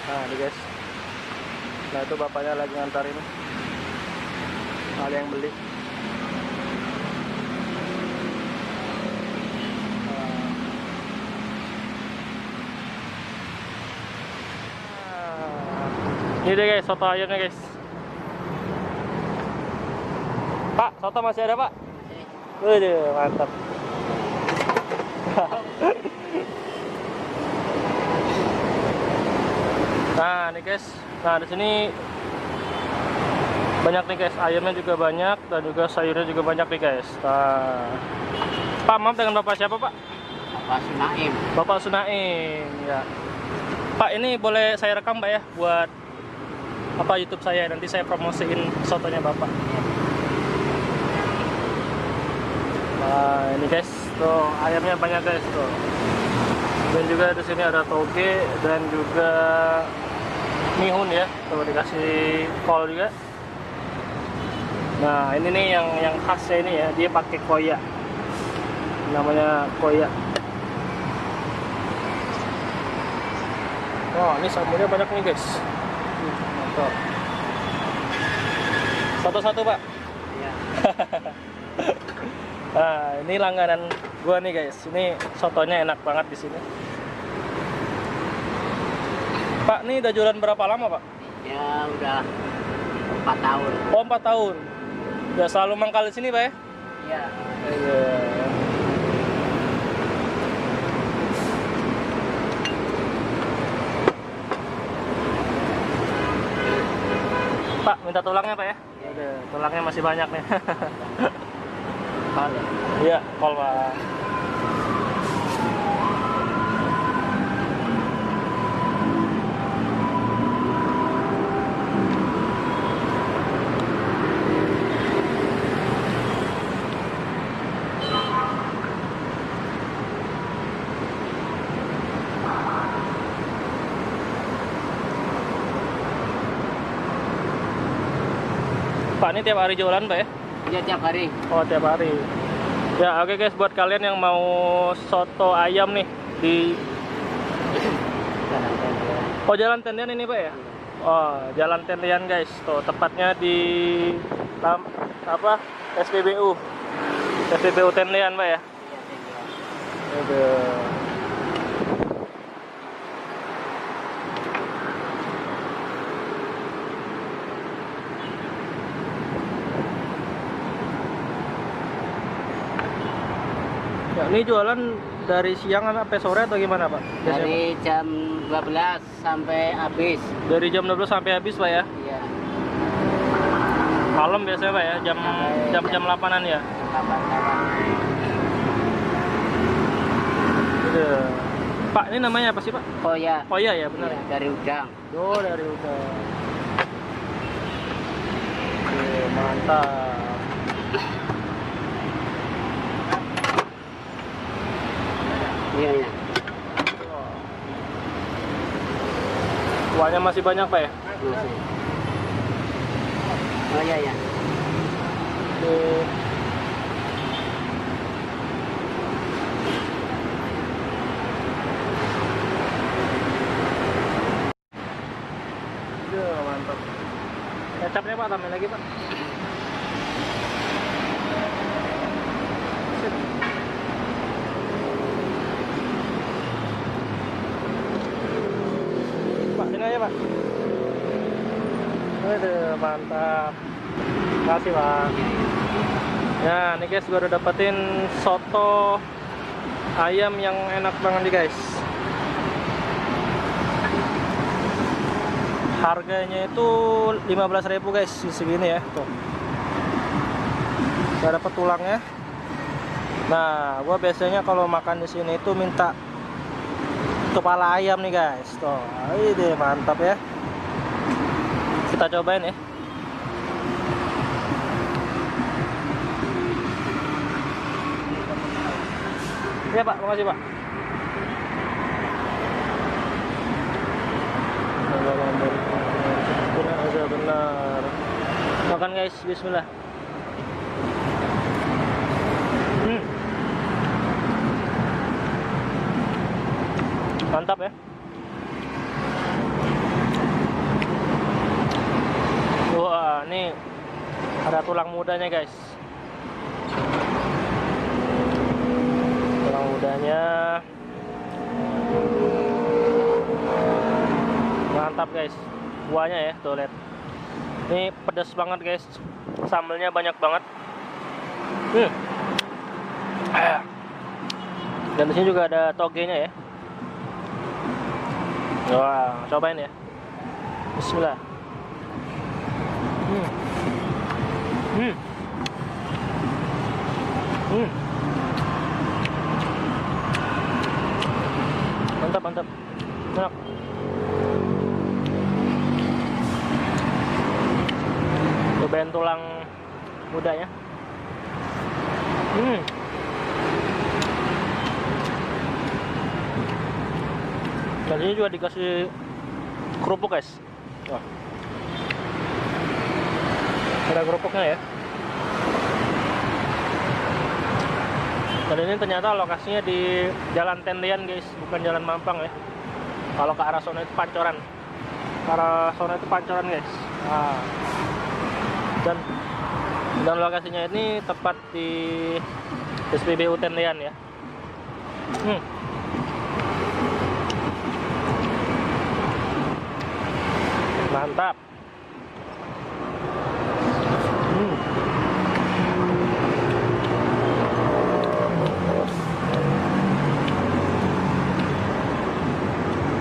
Nah ini guys, nah itu bapaknya lagi ngantarin, ada yang beli. Ini deh guys, soto ayamnya guys. Pak, soto masih ada pak? Waduh, mantap. Nah, nih guys. Nah, di sini banyak nih guys, ayamnya juga banyak dan juga sayurnya juga banyak nih guys. Nah, Pak, maaf dengan Bapak siapa, Pak? Bapak Sunaim. Bapak Sunaim, ya. Pak, ini boleh saya rekam, Pak ya, buat apa YouTube saya, nanti saya promosiin sotonya Bapak. Nah, ini guys, tuh ayamnya banyak guys tuh. Dan juga di sini ada toge dan juga mihun ya, tuh dikasih kol juga. Nah, ini nih yang khasnya ini ya, dia pakai koya. Namanya koya. Oh, ini sambelnya banyak nih guys. Mantap. Satu-satu, Pak. Iya. Nah, ini langganan gua nih guys. Ini sotonya enak banget di sini. Pak, ini udah jualan berapa lama, Pak? Ya udah 4 tahun. Oh, 4 tahun. Udah selalu mangkal di sini, Pak ya? Iya. Iya. Pak, minta tulangnya, Pak ya? Udah, tulangnya masih banyak nih. Kol. Iya, kol, Pak. Pak, ini tiap hari jualan, Pak ya? Iya tiap hari. Oh, tiap hari. Ya, oke guys, buat kalian yang mau soto ayam nih di Oh, Jalan Tendian ini, Pak ya? Oh, Jalan Tendian guys. Tuh, tepatnya di apa? SPBU. SPBU Tendian, Pak ya? Aduh. Ya, ini jualan dari siang sampai sore atau gimana, Pak? Biasanya, Dari jam 12 sampai habis. Pak? Dari jam 12 sampai habis, Pak ya? Iya. Malam biasanya, Pak ya? Jam 8-an ya? Kapan-kapan. Udah. Pak, ini namanya apa sih, Pak? Oh ya. Oh iya ya, benar. Iya, dari udang. Oh, dari udang. Oke, mantap. Iya ya. Kuahnya masih banyak, Pak ya? Masih. Oh iya ya. Oke. Udah, mantap. Kecapnya, Pak, tambahin lagi, Pak. Sip. Pak, sini aja, Pak. Aduh, mantap. Makasih, Pak. Ya, nih guys, gue udah dapetin soto ayam yang enak banget nih guys. Harganya itu 15.000 guys, segini ya. Tuh. Gak dapet tulangnya. Nah, gue biasanya kalau makan di sini itu minta kepala ayam nih guys. Tuh, ini mantap ya. Kita cobain ya. Iya, Pak, makasih, Pak. Benar. Makan guys, bismillah. Mantap ya. Wah, ini ada tulang mudanya guys. Tulang mudanya mantap guys. Kuahnya ya, tuh lihat. Ini pedas banget guys. Sambelnya banyak banget. Dan di sini juga ada togenya ya. Wah, cobain ya. Bismillah. Mantap, mantap. Enak. Cobain tulang mudanya. Dan ini juga dikasih kerupuk guys. Wah. Ada kerupuknya ya. Dan ini ternyata lokasinya di Jalan Tendean guys, bukan Jalan Mampang ya. Kalau ke arah sana itu Pancoran. Ke arah sana itu Pancoran guys. Nah. Dan lokasinya ini tepat di SPBU Tendean ya. Mantap.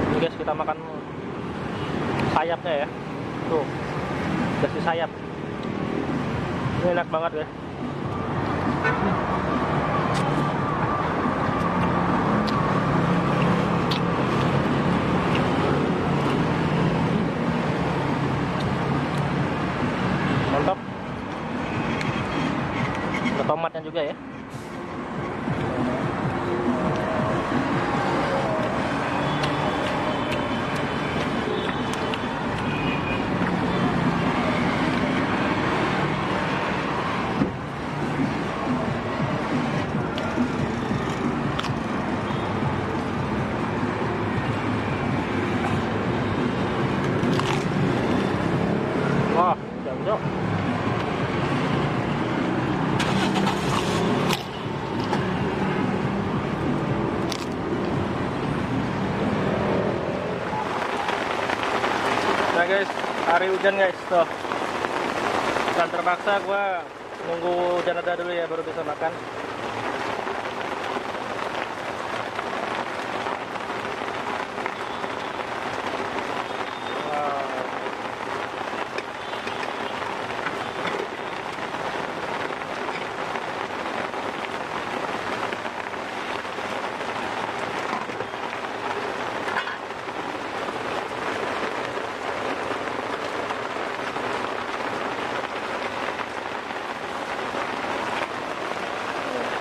Ini guys, kita makan sayapnya ya. Tuh, kasih sayap. Ini enak banget ya. Mantap. Ada tomatnya juga ya. Wah, jauh-jauh. Nah guys, hari hujan guys, tuh. Dan terpaksa gua nunggu hujan reda dulu ya baru bisa makan.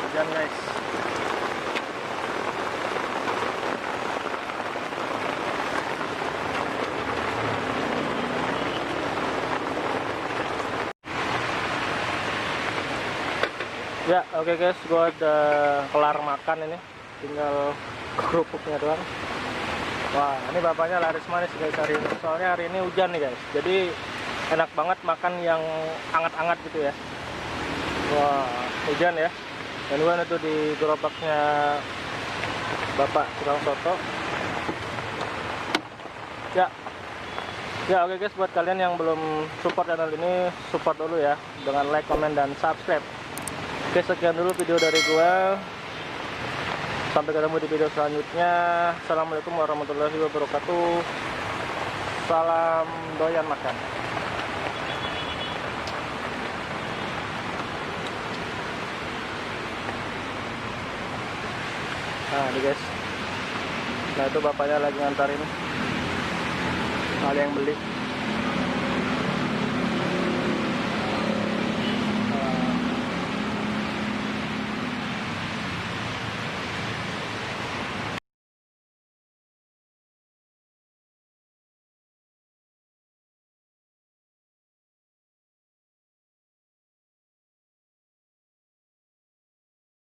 Hujan guys. Ya, oke guys, gua udah kelar makan ini. Tinggal kerupuknya doang. Wah, ini bapaknya laris manis guys hari ini. Soalnya hari ini hujan nih guys. Jadi enak banget makan yang hangat-hangat gitu ya. Wah, hujan ya. Dan gua itu di gerobaknya Bapak tukang soto. Ya, oke guys, buat kalian yang belum support channel ini, support dulu ya dengan like, comment, dan subscribe. Oke, sekian dulu video dari gua. Sampai ketemu di video selanjutnya. Assalamualaikum warahmatullahi wabarakatuh. Salam doyan makan. Nah, ini guys. Nah, itu bapaknya lagi ngantarin hal yang beli.